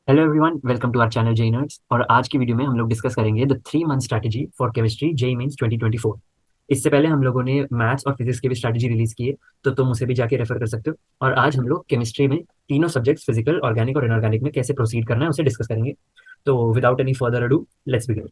Hello everyone, welcome to our channel JEE nerds. और आज की वीडियो में हम लोग डिस्कस करेंगे the 3 month strategy for chemistry JEE Mains 2024। इससे पहले हम लोगों ने मैथ्स और फिजिक्स की भी स्ट्रैटेजी रिलीज की है, तो तुम उसे भी जाके रेफर कर सकते हो। और आज हम लोग केमिस्ट्री में तीनों सब्जेक्ट्स फिजिकल, ऑर्गेनिक और इनऑर्गेनिक में कैसे प्रोसीड करना है उसे डिस्कस करेंगे। तो without any further ado, let's begin.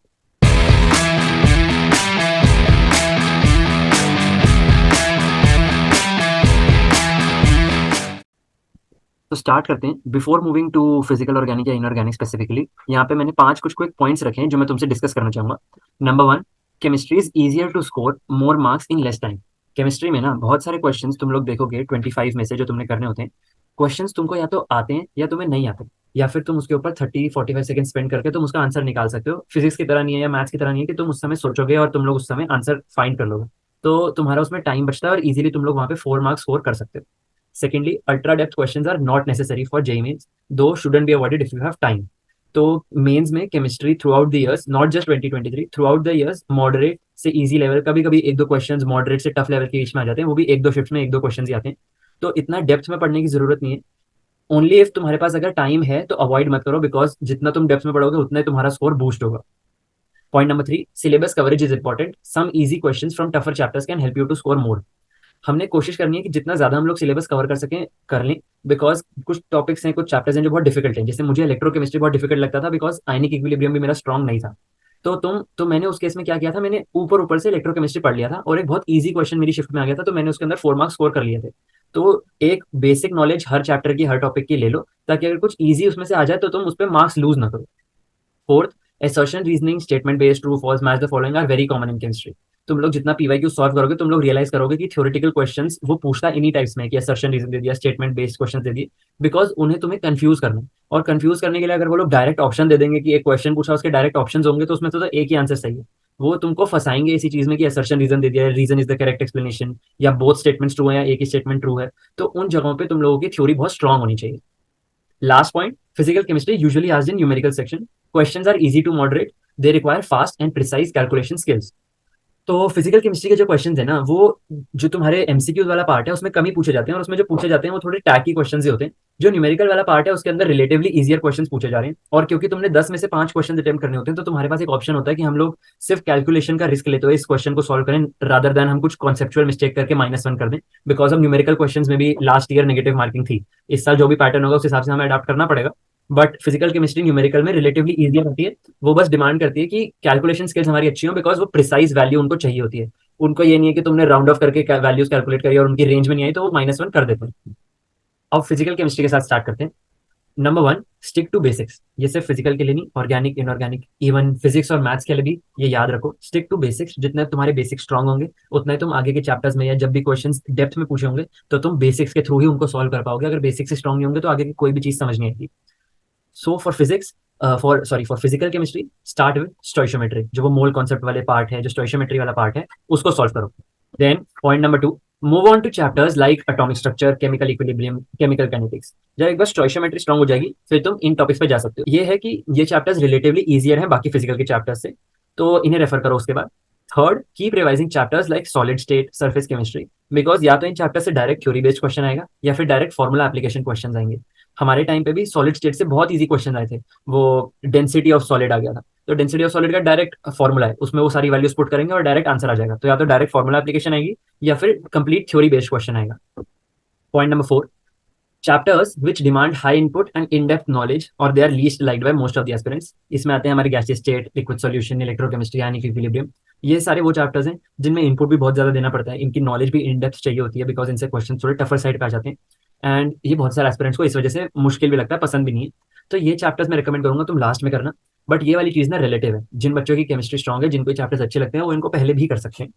तो स्टार्ट करते हैं। Before moving to physical, organic या इनऑर्गेनिक स्पेसिफिकली, यहाँ पे मैंने 5 कुछ क्विक पॉइंट्स रखे हैं जो मैं तुमसे डिस्कस करना चाहूंगा। Number 1, chemistry is easier to score more marks in less time. Chemistry में ना बहुत सारे क्वेश्चंस तुम लोग देखोगे 25 में से जो तुमने करने होते हैं। क्वेश्चंस तुमको या तो आते हैं या तुम्हें नहीं आते, या फिर तुम उसके ऊपर 30-45 सेकंड स्पेंड करके तुम उसका आंसर निकाल सकते हो। फिजिक्स की तरह नहीं है या मैथ्स की तरह नहीं है कि तुम उस समय सोचोगे और तुम लोग उस समय आंसर फाइंड कर लोगे। तो तुम्हारा उसमें टाइम बचता है और इजीली तुम लोग वहां पे 4 मार्क्स स्कोर कर सकते हो। Secondly, ultra depth questions are not necessary for JEE mains, though shouldn't be avoided if you have time. तो मेंस में chemistry through out the years, not just 2023, through out the years moderate से easy level, कभी कभी एक दो questions moderate से tough level के बीच में आ जाते हैं, वो भी एक दो शिफ्ट में एक दो क्वेश्चंस ही आते हैं। तो इतना डेप्थ में पढ़ने की जरूरत नहीं है। ओनली इफ तुम्हारे पास अगर टाइम है तो अवॉइड मत करो, बिकॉज जितना तुम डेप्थ में पढ़ोगे उतना ही तुम्हारा स्कोर बूस्ट होगा। Point number 3, syllabus coverage is important. Some easy questions from tougher chapters can help you to score more. हमने कोशिश करनी है कि जितना ज्यादा हम लोग सिलेबस कवर कर सकें कर लें, बिकॉज कुछ टॉपिक्स हैं, कुछ चैप्टर्स हैं जो बहुत डिफिकल्ट हैं। जैसे मुझे इलेक्ट्रोकेमिस्ट्री बहुत डिफिकल्ट लगता था, बिकॉज आयनिक इक्विलिब्रियम भी मेरा स्ट्रांग नहीं था। तो मैंने उस केस में क्या किया था, मैंने ऊपर ऊपर से इलेक्ट्रोकेमिस्ट्री पढ़ लिया था और एक बहुत ईजी क्वेश्चन मेरी शिफ्ट में आ गया था, तो मैंने उसके अंदर 4 मार्क्स स्कोर कर लिए थे। तो एक बेसिक नॉलेज हर चैप्टर की, हर टॉपिक की ले लो, ताकि अगर कुछ ईजी उसमें से आ जाए तो तुम उस पर मार्क्स लूज ना करो। Fourth, assertion reasoning, statement based, true false, match the following are very common in chemistry. तुम लोग जितना पीवाईक्यू सॉल्व करोगे तुम लोग रियलाइज करोगे कि थ्योरेटिकल क्वेश्चंस वो पूछता इन्हीं टाइप्स में कि assertion reason दे दिया, स्टेटमेंट बेस्ड क्वेश्चन दे दिए, बिकॉज उन्हें तुम्हें कंफ्यूज करना है। और कंफ्यूज करने के लिए अगर वो लोग डायरेक्ट ऑप्शन दे देंगे कि एक क्वेश्चन पूछा उसके डायरेक्ट ऑप्शन होंगे, तो उसमें तो एक ही आंसर सही है। वो तुमको फंसाएंगे इसी चीज में कि असर्शन रीजन दे दिया है, reason is the correct explanation, या बोथ स्टेटमेंट्स ट्रू है या एक ही स्टेटमेंट ट्रू है। तो उन जगहों पे तुम लोगों की थ्योरी बहुत स्ट्रांग होनी चाहिए। Last point, physical chemistry usually asked in numerical section. Questions are easy to moderate. They require fast and precise calculation skills. तो फिजिकल केमिस्ट्री के जो क्वेश्चंस है ना, वो जो तुम्हारे एमसीक्यूज वाला पार्ट है उसमें कम ही पूछे जाते हैं, और उसमें जो पूछे जाते हैं वो थोड़े टैकी क्वेश्चंस ही होते हैं। जो न्यूमेरिकल वाला पार्ट है उसके अंदर रिलेटिवली इजियर क्वेश्चंस पूछे जा रहे हैं, और क्योंकि तुमने 10 में से 5 क्वेश्चन अटेम्प्ट करने होते हैं, तो तुम्हारे पास एक ऑप्शन होता है कि हम लोग सिर्फ कैलकुलेशन का रिस्क लेते हुए इस क्वेश्चन को सॉल्व करें, रादर देन हम कुछ कॉन्सेप्चुअल मिस्टेक करके -1 कर दें। बिकॉज ऑफ न्यूमेरिकल क्वेश्चन में भी लास्ट ईयर नेगेटिव मार्किंग थी। इस साल जो भी पैटर्न होगा उस हिसाब से हमें अडाप्ट करना पड़ेगा। बट फिजिकल केमिस्ट्री न्यूमेरिकल में रिलेटिवली इजियर होती है। वो बस डिमांड करती है कि कैलकुलेशन स्किल्स हमारी अच्छी हो, बिकॉज वो प्रिसाइज वैल्यू उनको चाहिए होती है। उनको ये नहीं है कि तुमने राउंड ऑफ करके वैल्यूज कैलकुलेट करी और उनकी रेंज में नहीं आई तो वो -1 कर देते हैं। अब फिजिकल केमिस्ट्री के साथ स्टार्ट करते हैं। Number 1, stick to basics. ये सिर्फ फिजिकल के लिए नहीं, ऑर्गेनिक, इनऑर्गेनिक, इवन फिजिक्स और मैथ्स के लिए भी ये याद रखो, स्टिक टू बेसिक्स। जितने तुम्हारे बेसिक्स स्ट्रांग होंगे उतना ही तुम आगे के चैप्टर्स में या जब भी क्वेश्चंस डेप्थ में पूछे होंगे तो तुम बेसिक्स के थ्रू ही उनको सॉल्व कर पाओगे। अगर बेसिक्स स्ट्रांग नहीं होंगे तो आगे की कोई भी चीज समझ नहीं आएगी। So for physics, for physical chemistry, start with stoichiometry. जो वो मोल कॉन्सेप्ट वाले पार्ट है, जो स्टोइशियोमेट्री वाला पार्ट है, उसको सॉल्व करो। Then point number 2, move on to chapters like atomic structure, chemical equilibrium, chemical kinetics. जब एक बार स्टोइशियोमेट्री स्ट्रांग हो जाएगी फिर तुम इन टॉपिक्स पे जा सकते हो। ये है कि ये चैप्टर्स रिलेटिवली इजियर हैं बाकी फिजिकल के चैप्टर्स से, तो इन्हें रेफर करो उसके बाद। Third, keep revising chapters like solid state, surface chemistry, because या तो इन चैप्टर से डायरेक्ट थ्योरी बेस्ड क्वेश्चन आएगा या फिर डायरेक्ट फॉर्मुला एप्लीकेशन क्वेश्चन आएंगे। हमारे टाइम पे भी सॉलिड स्टेट से बहुत इजी क्वेश्चन आए थे। वो डेंसिटी ऑफ सॉलिड आ गया था, तो डेंसिटी ऑफ सॉलिड का डायरेक्ट फॉर्मुला है, उसमें वो सारी वैल्यूज पुट करेंगे और डायरेक्ट आंसर आ जाएगा। तो या तो डायरेक्ट फॉर्मुला एप्लीकेशन आएगी या फिर कंप्लीट थ्योरी बेस्ड क्वेश्चन आएगा। Point number 4, chapters which demand high input and in depth knowledge और they are least liked by most of the aspirants. इसमें आते हैं हमारे gaseous state, liquid solution, electrochemistry, यानी इक्विलिब्रियम। ये सारे वो चैप्टर्स हैं जिनमें इनपुट भी बहुत ज्यादा देना पड़ता है, इनकी नॉलेज भी इन डेप्थ चाहिए होती है, बिकॉज इनसे क्वेश्चन थोड़े टफर साइड पे आ जाते हैं। एंड ये बहुत सारे एस्पिरेंट्स को इस वजह से मुश्किल भी लगता है, पसंद भी नहीं है। तो ये चैप्टर्स मैं रिकमेंड करूंगा तुम लास्ट में करना। बट ये वाली चीज ना रिलेटिव है, जिन बच्चों की केमिस्ट्री स्ट्रांग है, जिनको चैप्टर्स अच्छे लगते हैं, वो इनको पहले भी कर सकते हैं।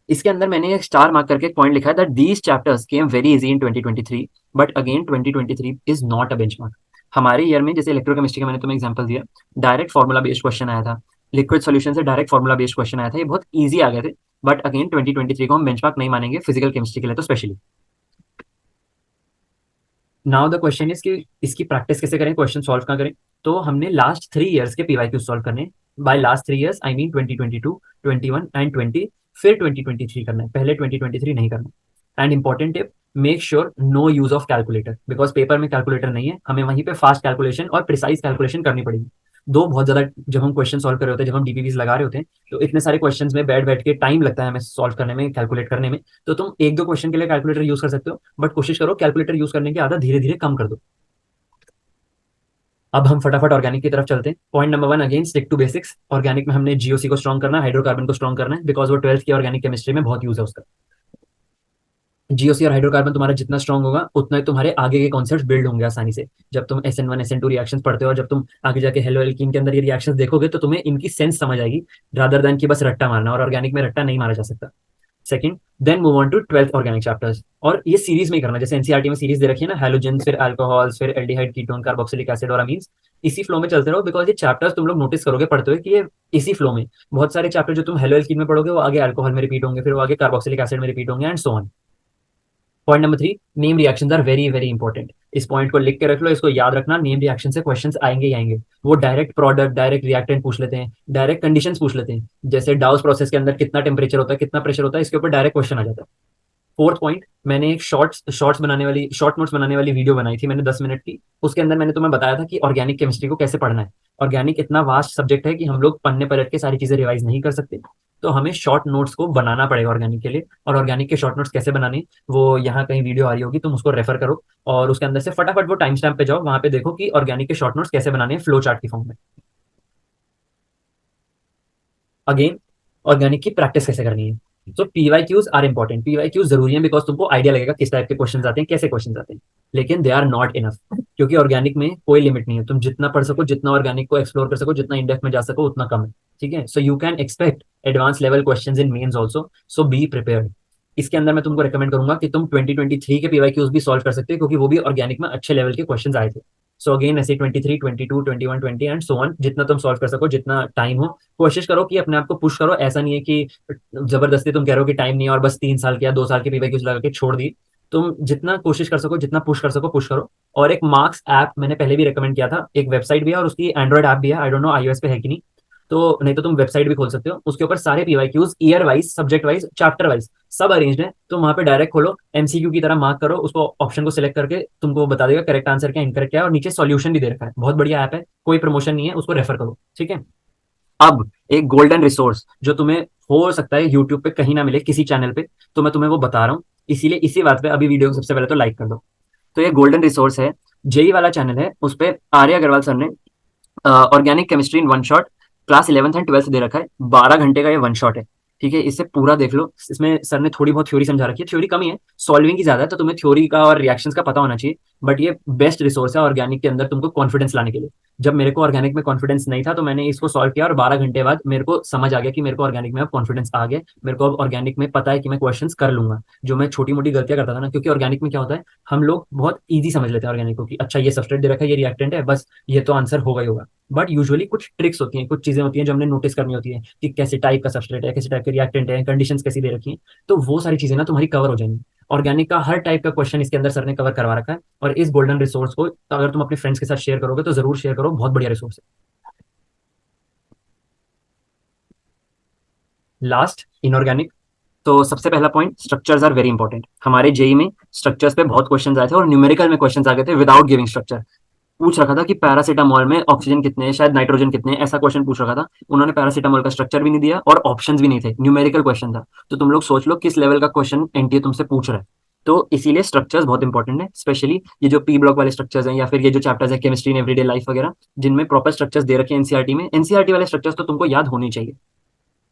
इसके अंदर मैंने एक स्टार मार्क करके एक पॉइंट लिखा है that these chapters came very easy in 2023, but again 2023 is not a benchmark. हमारे ईयर में जैसे इलेक्ट्रोकेमिस्ट्री का मैंने तुम्हें एग्जांपल दिया, डायरेक्ट फॉर्मुला बेस्ड क्वेश्चन आया था। लिक्विड सॉल्यूशन से डायरेक्ट फॉर्मुला बेस्ड क्वेश्चन आया था, ये बहुत ईजी आ गए थे। बट अगेन 2023 को हम बेंचमार्क नहीं मानेंगे फिजिकल केमिस्ट्री के लिए तो specially. Now the question is कि इसकी प्रैक्टिस कैसे करें, क्वेश्चन सॉल्व कहाँ करें। तो हमने लास्ट 3 ईयर्स के पीवाईक्यू सॉल्व करने। By last 3 years I mean 2022, 21 and 20, फिर 2023 करना है, पहले 2023 नहीं करना। And important tip, make sure no use of calculator, because paper में कैलकुलेटर नहीं है, हमें वहीं पे फास्ट कैलकुलेशन और प्रिसाइज कैलकुलेशन करनी पड़ेगी। दो बहुत ज्यादा, जब हम क्वेश्चन सॉल्व कर रहे होते हैं, जब हम डीपीवीज लगा रहे होते हैं, तो इतने सारे क्वेश्चंस में बैठ बैठ के टाइम लगता है हमें सॉल्व करने में, कैलकुलेट करने में। तो तुम एक दो क्वेश्चन के लिए कैलकुलेटर यूज कर सकते हो, बट कोशिश करो कैलकुलेटर यूज करने की आदत धीरे धीरे कम कर दो। अब हम फटाफट ऑर्गेनिक की तरफ चलते हैं। Point number 1, again stick to basics. Organic में हमने जीओसी को स्ट्रॉन्ग करना है, हाइड्रोकार्बन को स्ट्रॉन्ग करना है, बिकॉज वो 12th की ऑर्गेनिक केमिस्ट्री में बहुत यूज है उसका। जीओसी और हाइड्रोकार्बन तुम्हारा जितना स्ट्रॉन्ग होगा, उतना ही तुम्हारे आगे के कॉन्सेप्ट बिल्ड होंगे आसानी से। जब तुम SN1 SN2 रिएक्शंस पढ़ते हो, और जब तुम आगे जाके हेलो एल्कीन के अंदर ये रिएक्शंस देखोगे, तो तुम्हें इनकी सेंस समझ आएगी, रादर देन कि बस रट्टा मारना, और ऑर्गेनिक में रट्टा नहीं मारा जा सकता। Second, then move on to 12th organic chapters, और ये सीरीज में ही करना, जैसे एनसीईआरटी में सीरीज दे रखी है ना, हैलोजन, फिर अल्कोहल्स, फिर एल्डिहाइड, कीटोन, कार्बोक्सिलिक एसिड और अमीन्स। इसी फ्लो में चलते रहो, बिकॉज ये चैप्टर्स तुम लोग नोटिस करोगे पढ़ते हुए कि ये इसी फ्लो में बहुत सारे चैप्टर जो तुम हेलो एल्कीन में पढ़ोगे, वो आगे अल्कोहल में रिपीट होंगे, फिर वो आगे कार्बोक्सिलिक एसिड में रिपीट होंगे, and so on. Point number 3, name reactions are very very important. इस पॉइंट को लिख के रख लो, इसको याद रखना, नेम रिएक्शन से क्वेश्चंस आएंगे ही आएंगे। वो डायरेक्ट प्रोडक्ट, डायरेक्ट रिएक्टेंट पूछ लेते हैं, डायरेक्ट कंडीशंस पूछ लेते हैं, जैसे डाउस प्रोसेस के अंदर कितना टेम्परेचर होता है, कितना प्रेशर होता है, इसके ऊपर डायरेक्ट क्वेश्चन आ जाता है। फोर्थ पॉइंट, मैंने एक शॉर्ट नोट्स बनाने वाली वीडियो बनाई थी मैंने 10 मिनट की। उसके अंदर मैंने तुम्हें बताया था कि ऑर्गेनिक केमिस्ट्री को कैसे पढ़ना है। ऑर्गेनिक इतना वास्ट सब्जेक्ट है कि हम लोग पढ़ने पलट के सारी चीजें रिवाइज नहीं कर सकते, तो हमें शॉर्ट नोट्स को बनाना पड़ेगा ऑर्गेनिक के लिए। और ऑर्गेनिक के शॉर्ट नोट्स कैसे बनाने, वो यहाँ कहीं वीडियो आ रही होगी, तुम उसको रेफर करो, और उसके अंदर से फटाफट वो टाइम स्टैम्प पे जाओ, वहां पे देखो कि ऑर्गेनिक के शॉर्ट नोट्स कैसे बनाने हैं फ्लो चार्ट की फॉर्म में। अगेन, ऑर्गेनिक की प्रैक्टिस कैसे करनी है। तो पीवाईक्यूज आर इंपॉर्टेंट, पीवाईक्यूज जरूरी है, बिकॉज तुमको आइडिया लगेगा किस टाइप के क्वेश्चन आते हैं, कैसे क्वेश्चन आते हैं, लेकिन दे आर नॉट इनफ, क्योंकि ऑर्गेनिक में कोई लिमिट नहीं है। तुम जितना पढ़ सको, जितना ऑर्गेनिक को एक्सप्लोर कर सको, जितना इंडेप्थ में जा सको, उतना कम है। ठीक है, so you can expect advance level questions in Mains also, so be prepared. इसके अंदर मैं तुमको रेकमेंड करूंगा कि तुम 2023 के पीवाईक्यूज भी सॉल्व कर सकते हो, क्योंकि वो भी ऑर्गेनिक में अच्छे लेवल के क्वेश्चन आए थे। सो अगेन ऐसे 23, 22, 21, 20 एंड सो ऑन, जितना तुम सॉल्व कर सको, जितना टाइम हो, कोशिश करो कि अपने आप को पुश करो। ऐसा नहीं है कि जबरदस्ती तुम कह रहे हो कि टाइम नहीं है और बस 3 साल के या 2 साल के पीवाईक्यूज लगा के छोड़ दी। तुम जितना कोशिश कर सको, जितना पुश कर सको, पुश करो। और एक मार्क्स ऐप मैंने पहले भी रेकमेंड किया था, एक वेबसाइट भी है और उसकी एंड्रॉइड ऐप भी है, आई डोंट नो iOS पे है कि नहीं। तो नहीं तो तुम वेबसाइट भी खोल सकते हो, उसके ऊपर सारे PYQs year wise, subject wise, chapter wise सब अरेंज्ड है। तुम वहां पे डायरेक्ट खोलो, एमसीक्यू की तरह मार्क करो उसको, ऑप्शन को सिलेक्ट करके तुमको बता देगा करेक्ट आंसर क्या, इनकरेक्ट क्या है, और नीचे सॉल्यूशन भी दे रखा है। बहुत बढ़िया ऐप है, कोई प्रमोशन नहीं है, उसको रेफर करो। ठीक है, अब एक गोल्डन रिसोर्स जो तुम्हें हो सकता है यूट्यूब पे कहीं ना मिले, किसी चैनल पे, तो मैं तुम्हें वो बता रहा हूँ, इसीलिए इसी बात पे अभी वीडियो को सबसे पहले तो लाइक कर दो। तो ये गोल्डन रिसोर्स है, जेई वाला चैनल है, उस पे आर्य अग्रवाल सर ने organic chemistry in one shot class 11th and 12th दे रखा है। 12 घंटे का ये वन शॉट है। ठीक है, इससे पूरा देख लो। इसमें सर ने थोड़ी बहुत थ्योरी समझा रखी है, थ्योरी कम ही है, सॉल्विंग की ज्यादा है, तो तुम्हें थ्योरी का और रिएक्शंस का पता होना चाहिए। बट ये बेस्ट रिसोर्स है ऑर्गेनिक के अंदर तुमको कॉन्फिडेंस लाने के लिए। जब मेरे को ऑर्गेनिक में कॉन्फिडेंस नहीं था, तो मैंने इसको सॉल्व किया, और 12 घंटे बाद मेरे को समझ आ गया कि मेरे को ऑर्गेनिक में अब कॉन्फिडेंस आ गया। मेरे को अब ऑर्गेनिक में पता है कि मैं क्वेश्चन कर लूंगा। जो मैं छोटी मोटी गलतियां करता था ना, क्योंकि ऑर्गेनिक में क्या होता है, हम लोग बहुत ईजी समझ लेते हैं ऑर्गेनिक को, कि अच्छा ये सबस्ट्रेट दे रखा है, ये रिएक्टेंट है, बस ये तो आंसर होगा ही होगा। बट यूजुअली कुछ ट्रिक्स होती हैं, कुछ चीजें होती हैं जो हमने नोटिस करनी होती है, कि कैसे टाइप का सबस्ट्रेट है, कैसे टाइप के रिएक्टेंट है, कंडीशंस कैसी दे रखी हैं। तो वो सारी चीजें ना तुम्हारी कवर हो जाएंगी। ऑर्गेनिक का हर टाइप का क्वेश्चन इसके अंदर सर ने कवर करवा रखा है। और इस गोल्डन रिसोर्स को अगर तुम अपने फ्रेंड्स के साथ शेयर करोगे, तो जरूर शेयर करो, बहुत बढ़िया रिसोर्स है। Last, inorganic. तो सबसे पहला point, structures are very important. हमारे जेई में स्ट्रक्चर्स पे बहुत क्वेश्चंस आए थे, और न्यूमेरिकल में क्वेश्चंस आ गए थे विदाउट गिविंग स्ट्रक्चर। पूछ रखा था कि पैरासीटामोल में ऑक्सीजन कितने हैं, शायद नाइट्रोजन कितने हैं, ऐसा क्वेश्चन पूछ रखा था। उन्होंने पैरासीटामोल का स्ट्रक्चर भी नहीं दिया और ऑप्शंस भी नहीं थे, न्यूमेरिकल क्वेश्चन था। तो तुम लोग सोच लो किस लेवल का क्वेश्चन एनटीए तुमसे पूछ रहा है। तो इसीलिए स्ट्रक्चर्स बहुत इंपॉर्टेंट है, स्पेशली ये जो पी ब्लॉक वाले स्ट्रक्चर्स हैं, या फिर ये जो चैप्टर्स है केमिस्ट्री इन एवरीडे लाइफ वगैरह, जिनमें प्रॉपर स्ट्रक्चर्स दे रखे हैं एनसीईआरटी में। एनसीईआरटी वाले स्ट्रक्चर्स तो तुमको याद होने चाहिए।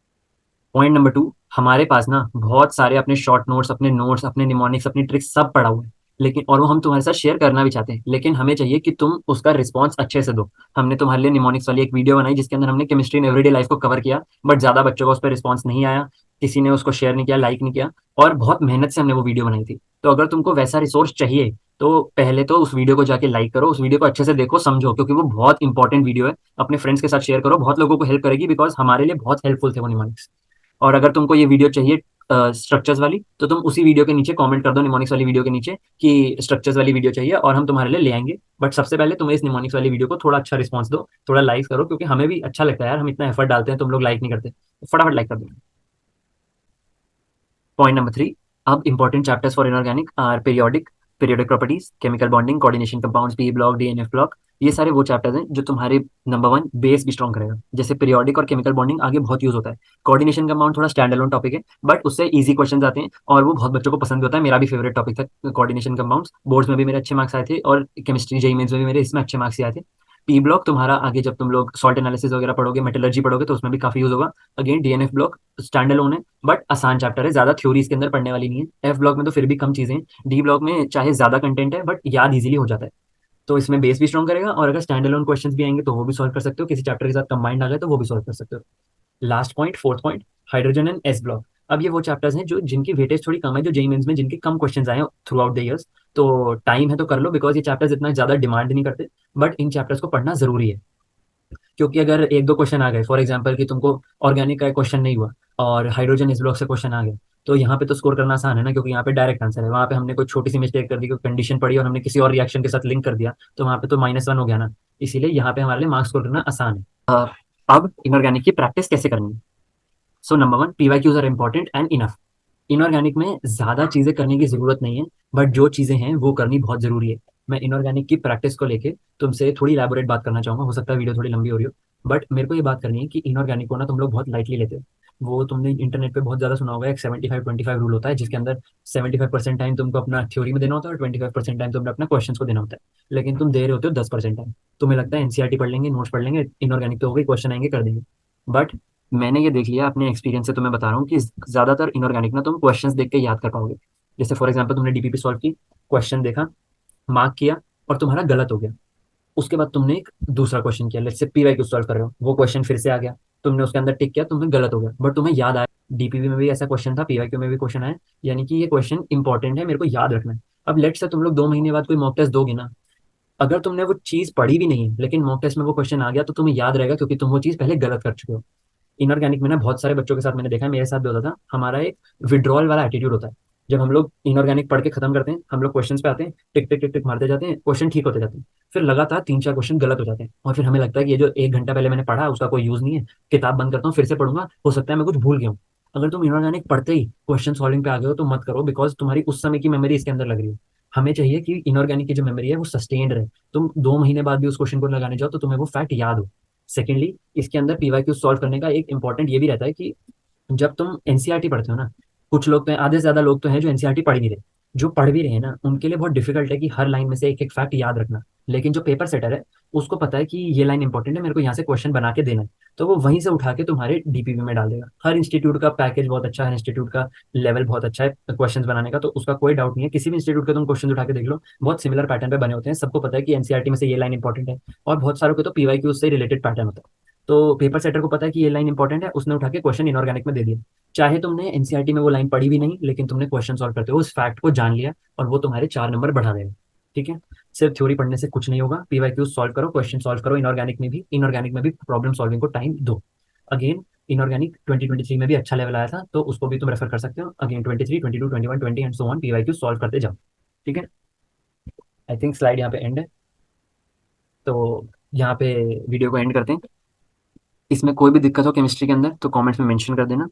पॉइंट नंबर 2, हमारे पास ना बहुत सारे अपने शॉर्ट नोट्स, अपने नोट्स, अपने निमोनिक्स, अपनी ट्रिक्स सब पड़ा हुआ है, लेकिन और वो हम तुम्हारे साथ शेयर करना भी चाहते हैं, लेकिन हमें चाहिए कि तुम उसका रिस्पॉन्स अच्छे से दो। हमने तुम्हारे लिए निमोनिक्स वाली एक वीडियो बनाई, जिसके अंदर हमने केमिस्ट्री इन एवरीडे लाइफ को कवर किया, बट ज्यादा बच्चों का उस पर रिस्पॉन्स नहीं आया, किसी ने उसको शेयर नहीं किया, लाइक नहीं किया, और बहुत मेहनत से हमने वो वीडियो बनाई थी। तो अगर तुमको वैसा रिसोर्स चाहिए, तो पहले तो उस वीडियो को जाके लाइक करो, उस वीडियो को अच्छे से देखो, समझो, क्योंकि वो बहुत इंपॉर्टेंट वीडियो है। अपने फ्रेंड्स के साथ शेयर करो, बहुत लोगों को हेल्प करेगी, बिकॉज हमारे लिए बहुत हेल्पफुल थे वो निमोनिक्स। और अगर तुमको ये वीडियो चाहिए स्ट्रक्चर्स वाली, तो तुम उसी वीडियो के नीचे कमेंट कर दो, निमोनिक्स वाली वीडियो के नीचे, कि स्ट्रक्चर्स वाली वीडियो चाहिए, और हम तुम्हारे लिए ले आएंगे। बट सबसे पहले तुम्हें इस निमोनिक्स वाली वीडियो को थोड़ा अच्छा रिस्पॉन्स दो, थोड़ा लाइक करो, क्योंकि हमें भी अच्छा लगता है यार, हम इतना एफर्ट डालते हैं, तुम लोग लाइक नहीं करते, तो फटाफट लाइक कर दो। पॉइंट नंबर 3, अब important chapters for inorganic are periodic properties, chemical bonding, coordination compounds, P block, D and F block. ये सारे वो चैप्टर्स हैं जो तुम्हारे नंबर वन बेस भी स्ट्रॉन्ग करेगा। जैसे पीरियोडिक और केमिकल बॉन्डिंग आगे बहुत यूज होता है। कोऑर्डिनेशन कंपाउंड थोड़ा स्टैंड अलोन टॉपिक है, बट उससे इजी क्वेश्चन आते हैं और वो बहुत बच्चों को पसंद भी होता है। मेरा भी फेवरेट टॉपिक था कोऑर्डिनेशन कंपाउंड्स। बोर्ड्स में भी मेरे अच्छे मार्क्स आए थे और केमिस्ट्री जेईई मेंस में भी मेरे इसमें अच्छे मार्क्स आए थे। पी ब्लॉक तुम्हारा आगे जब तुम लोग सॉल्ट एनालिसिस वगैरह पढ़ोगे, मेटलर्जी पढ़ोगे, तो उसमें भी काफी यूज होगा। Again DNF block stand alone है, बट आसान चैप्टर है, ज्यादा थ्योरी इसके अंदर पढ़ने वाली नहीं है। एफ ब्लॉक में तो फिर भी कम चीजें हैं। डी ब्लॉक में चाहे ज्यादा कंटेंट है बट याद इजीली हो जाता है। तो इसमें बेस भी स्ट्रॉन्ग करेगा और अगर स्टैंड अलोन क्वेश्चंस भी आएंगे तो वो भी सॉल्व कर सकते हो, किसी चैप्टर के साथ कंबाइंड आ गए तो वो भी सॉल्व कर सकते हो। Last point, fourth point, hydrogen and S block. अब ये वो चैप्टर्स हैं जो जिनकी वेटेज थोड़ी कम है, जो जेईई मेंस में जिनके कम क्वेश्चंस आए थ्रू आउट द इयर्स। तो टाइम है तो कर लो, बिकॉज ये चैप्टर्स इतना ज्यादा डिमांड नहीं करते, बट इन चैप्टर्स को पढ़ना जरूरी है। क्योंकि अगर एक दो क्वेश्चन आ गए, फॉर एग्जाम्पल कि तुमको ऑर्गेनिक का क्वेश्चन नहीं हुआ और हाइड्रोजन इस ब्लॉक से क्वेश्चन आ गया, तो यहाँ पे तो स्कोर करना आसान है ना, क्योंकि यहाँ पे डायरेक्ट आंसर है। वहाँ पे हमने कोई छोटी सी मिस्टेक कर दी, कोई कंडीशन पड़ी और हमने किसी और रिएक्शन के साथ लिंक कर दिया, तो वहाँ पे तो -1 हो गया ना। इसीलिए यहाँ पे हमारे लिए मार्क्स स्कोर करना आसान है। अब इनऑर्गेनिक की प्रैक्टिस कैसे करनी है। So number one, PYQs are important and enough. Inorganic में ज्यादा चीजें करने की जरूरत नहीं है, बट जो चीजें हैं वो करनी बहुत जरूरी है। मैं इनऑर्गेनिक की प्रैक्टिस को लेके तुमसे थोड़ी इलैबोरेट बात करना चाहूंगा, हो सकता है वीडियो थोड़ी लंबी हो रही हो, बट मेरे को ये बात करनी है कि इनऑर्गेनिक को ना तुम लोग बहुत लाइटली लेते हो। वो तुमने इंटरनेट पे बहुत ज्यादा सुना होगा, एक 75-25 रूल होता है, जिसके अंदर 75% टाइम तुमको अपना थ्योरी में देना होता है और 25% टाइम तुमने अपना क्वेश्चन को देना होता है, लेकिन तुम दे रहे होते हो 10% टाइम। तुम्हें लगता है एनसीईआरटी पढ़ लेंगे, नोट्स पढ़ लेंगे, इनऑर्गेनिक तो हो गई, क्वेश्चन आएंगे कर देंगे। बट मैंने ये देख लिया अपने एक्सपीरियंस से, तुम्हें बता रहा हूँ कि ज्यादातर इनऑर्गेनिक ना तुम क्वेश्चंस देख के याद कर पाओगे। जैसे फॉर एग्जांपल तुमने डीपीपी सॉल्व की, क्वेश्चन देखा, मार्क किया और तुम्हारा गलत हो गया। उसके बाद तुमने एक दूसरा क्वेश्चन किया, लेट्स से पीवाईक्यू सॉल्व कर रहे हो, वो क्वेश्चन फिर से आ गया, तुमने उसके अंदर टिक किया, तुम्हें गलत हो गया, बट तुम्हें याद आया डीपीपी में भी ऐसा क्वेश्चन था, पीवाईक्यू में भी क्वेश्चन आया, यानी कि ये क्वेश्चन इंपॉर्टेंट है, मेरे को याद रखना है। अब लेट्स से तुम लोग 2 महीने बाद कोई मॉक टेस्ट दोगे ना, अगर तुमने वो चीज पढ़ी भी नहीं है लेकिन मॉक टेस्ट में वो क्वेश्चन आ गया, तो तुम्हें याद रहेगा, क्योंकि तुम वो चीज पहले गलत कर चुके हो। इनऑर्गेनिक में ना बहुत सारे बच्चों के साथ मैंने देखा है, मेरे साथ भी होता था, हमारा एक विड्रॉल वाला एटीट्यूड होता है। जब हम लोग इनऑर्गेनिक पढ़ के खत्म करते हैं, हम लोग क्वेश्चंस पे आते हैं, टिक टिक टिक टिक मारते जाते हैं, क्वेश्चन ठीक होते जाते हैं, फिर लगातार 3-4 क्वेश्चन गलत हो जाते हैं, और फिर हमें लगता है कि ये जो 1 घंटा पहले मैंने पढ़ा उसका कोई यूज नहीं है, किताब बंद करता हूँ, फिर से पढ़ूंगा, हो सकता है मैं कुछ भूल गया हूँ। अगर तुम इनऑर्गेनिक पढ़ते ही क्वेश्चन सॉल्विंग पे आ गए हो तो मत करो, बिकॉज तुम्हारी उस समय की मेमोरी इसके अंदर लग रही है। हमें चाहिए कि इनऑर्गेनिक की जो मेमोरी है वो सस्टेन्ड रहे, तुम 2 महीने बाद भी उस क्वेश्चन को लगाने जाओ तो तुम्हें वो फैक्ट याद हो। सेकेंडली, इसके अंदर पीवाईक्यू सॉल्व करने का एक इंपॉर्टेंट ये भी रहता है कि जब तुम एनसीईआरटी पढ़ते हो ना, कुछ लोग तो हैं, आधे से ज्यादा लोग तो हैं जो एनसीईआरटी पढ़ ही नहीं रहे। जो पढ़ भी रहे हैं ना, उनके लिए बहुत डिफिकल्ट है कि हर लाइन में से एक एक फैक्ट याद रखना। लेकिन जो पेपर सेटर है, उसको पता है कि ये लाइन इंपॉर्टेंट है, मेरे को यहाँ से क्वेश्चन बना के देना है, तो वो वहीं से उठा के तुम्हारे डीपीपी में डाल देगा। हर इंस्टीट्यूट का पैकेज बहुत अच्छा है, हर इंस्टीट्यूट का लेवल बहुत अच्छा है क्वेश्चन बनाने का, तो उसका कोई डाउट नहीं है। किसी भी इंस्टीट्यूट के तुम क्वेश्चन उठा के देख लो, बहुत सिमिलर पैटर्न पे बने होते हैं, सबको पता है कि एनसीईआरटी में से ये लाइन इंपॉर्टेंट है, और बहुत सारों के तो पीवाईक्यू से रिलेटेड पैटर्न होता है। तो पेपर सेटर को पता है कि ये लाइन इंपॉर्टेंट है, उसने उठा के क्वेश्चन इनऑर्गेनिक में दे दिया। चाहे तुमने एनसीईआरटी में वो लाइन पढ़ी भी नहीं, लेकिन तुमने क्वेश्चन सॉल्व करते हो उस फैक्ट को जान लिया, और वो तुम्हारे 4 नंबर बढ़ा देगा। ठीक है, सिर्फ थ्योरी पढ़ने से कुछ नहीं होगा, पीवाईक्यू सॉल्व करो, क्वेश्चन सॉल्व करो, इनऑर्गेनिक में भी प्रॉब्लम सॉल्विंग को टाइम दो। अगेन, इनऑर्गेनिक 2023 में भी अच्छा लेवल आया था, तो उसको भी तुम रेफर कर सकते हो। Again 23, 22, 21, 20 and so on, PYQ solve करते जाओ। ठीक है, आई थिंक स्लाइड यहाँ पे एंड है, तो यहाँ पे वीडियो को एंड करते हैं। इसमें कोई भी दिक्कत हो केमिस्ट्री के अंदर तो कमेंट्स में मेंशन कर देना।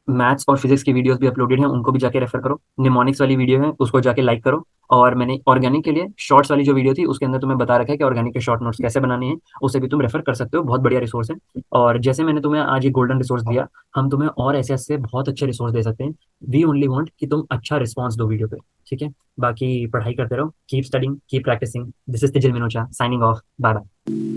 मैथ्स और फिजिक्स की वीडियोस भी अपलोडेड हैं, उनको भी जाके रेफर करो। निमोनिक्स वाली वीडियो है, उसको जाके लाइक करो। और मैंने ऑर्गेनिक के लिए शॉर्ट्स वाली जो वीडियो थी, उसके अंदर तुम्हें बता रखा है कि ऑर्गेनिक के शॉर्ट नोट्स कैसे बनाने हैं, उसे भी तुम रेफर कर सकते हो, बहुत बढ़िया रिसोर्स है। और जैसे मैंने तुम्हें आज ये गोल्डन रिसोर्स दिया, हम तुम्हें और ऐसे ऐसे बहुत अच्छे रिसोर्स दे सकते हैं। वी ओनली वांट कि तुम अच्छा रिस्पॉन्स दो वीडियो पे। ठीक है, बाकी पढ़ाई करते रहो, keep studying, keep practising. This is Tejal Minocha signing off, bye bye.